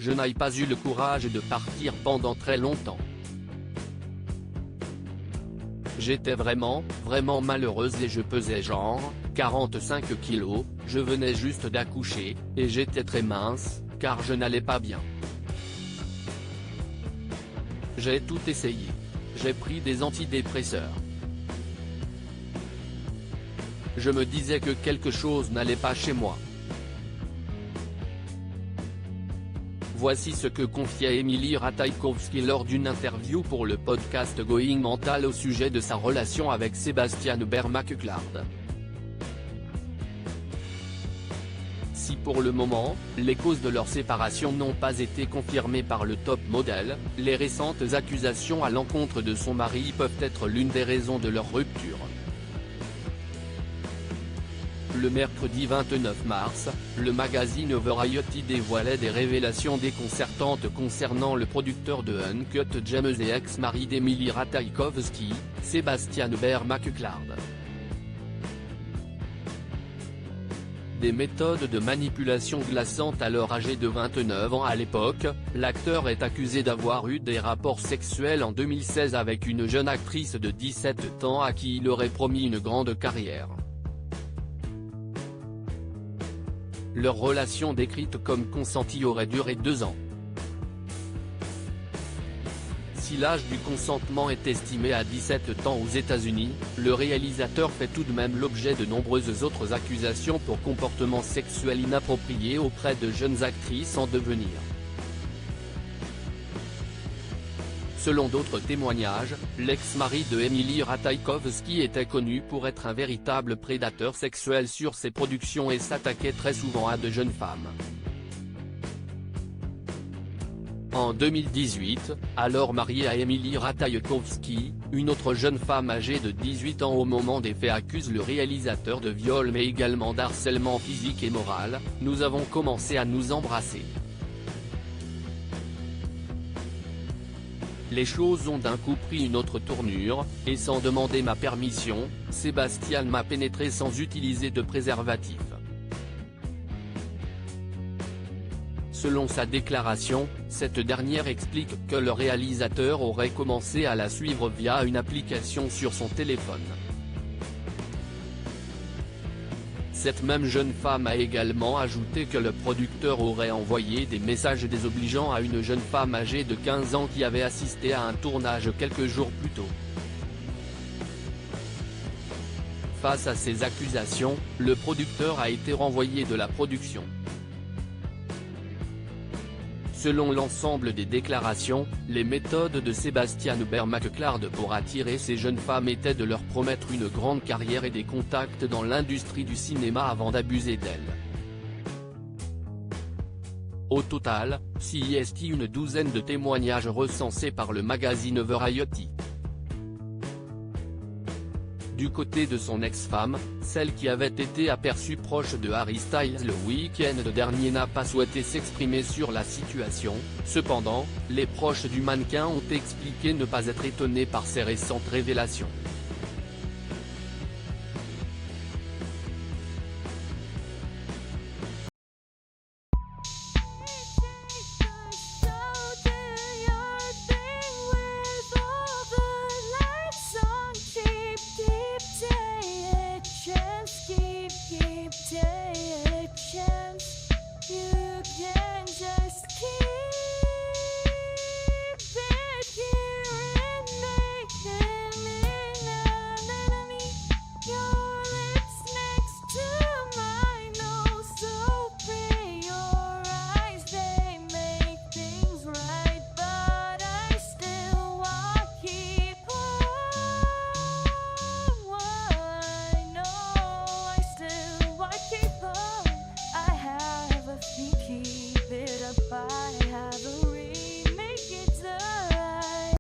je n'ai pas eu le courage de partir pendant très longtemps. J'étais vraiment malheureuse et je pesais genre 45 kilos, je venais juste d'accoucher, et j'étais très mince, car je n'allais pas bien. J'ai tout essayé. J'ai pris des antidépresseurs. Je me disais que quelque chose n'allait pas chez moi. Voici ce que confiait Emily Ratajkowski lors d'une interview pour le podcast Going Mental au sujet de sa relation avec Sebastian Hubert-McClard. Si pour le moment, les causes de leur séparation n'ont pas été confirmées par le top modèle, les récentes accusations à l'encontre de son mari peuvent être l'une des raisons de leur rupture. Le mercredi 29 mars, le magazine Variety dévoilait des révélations déconcertantes concernant le producteur de Uncut Gems et ex-mari d'Emily Ratajkowski, Sebastian Hubert-McClard. Des méthodes de manipulation glaçantes. Alors âgé de 29 ans à l'époque, l'acteur est accusé d'avoir eu des rapports sexuels en 2016 avec une jeune actrice de 17 ans à qui il aurait promis une grande carrière. Leur relation décrite comme consentie aurait duré 2 ans. Si l'âge du consentement est estimé à 17 ans aux États-Unis, le réalisateur fait tout de même l'objet de nombreuses autres accusations pour comportements sexuels inappropriés auprès de jeunes actrices en devenir. Selon d'autres témoignages, l'ex-mari de Emily Ratajkowski était connu pour être un véritable prédateur sexuel sur ses productions et s'attaquait très souvent à de jeunes femmes. En 2018, alors marié à Emily Ratajkowski, une autre jeune femme âgée de 18 ans au moment des faits accuse le réalisateur de viol mais également d'harcèlement physique et moral. « Nous avons commencé à nous embrasser. Les choses ont d'un coup pris une autre tournure, et sans demander ma permission, Sebastian m'a pénétré sans utiliser de préservatif. » Selon sa déclaration, cette dernière explique que le réalisateur aurait commencé à la suivre via une application sur son téléphone. Cette même jeune femme a également ajouté que le producteur aurait envoyé des messages désobligeants à une jeune femme âgée de 15 ans qui avait assisté à un tournage quelques jours plus tôt. Face à ces accusations, le producteur a été renvoyé de la production. Selon l'ensemble des déclarations, les méthodes de Sebastian Hubert-McClard pour attirer ces jeunes femmes étaient de leur promettre une grande carrière et des contacts dans l'industrie du cinéma avant d'abuser d'elles. Au total, CIST une douzaine de témoignages recensés par le magazine Variety. Du côté de son ex-femme, celle qui avait été aperçue proche de Harry Styles le week-end dernier n'a pas souhaité s'exprimer sur la situation. Cependant, les proches du mannequin ont expliqué ne pas être étonnés par ces récentes révélations.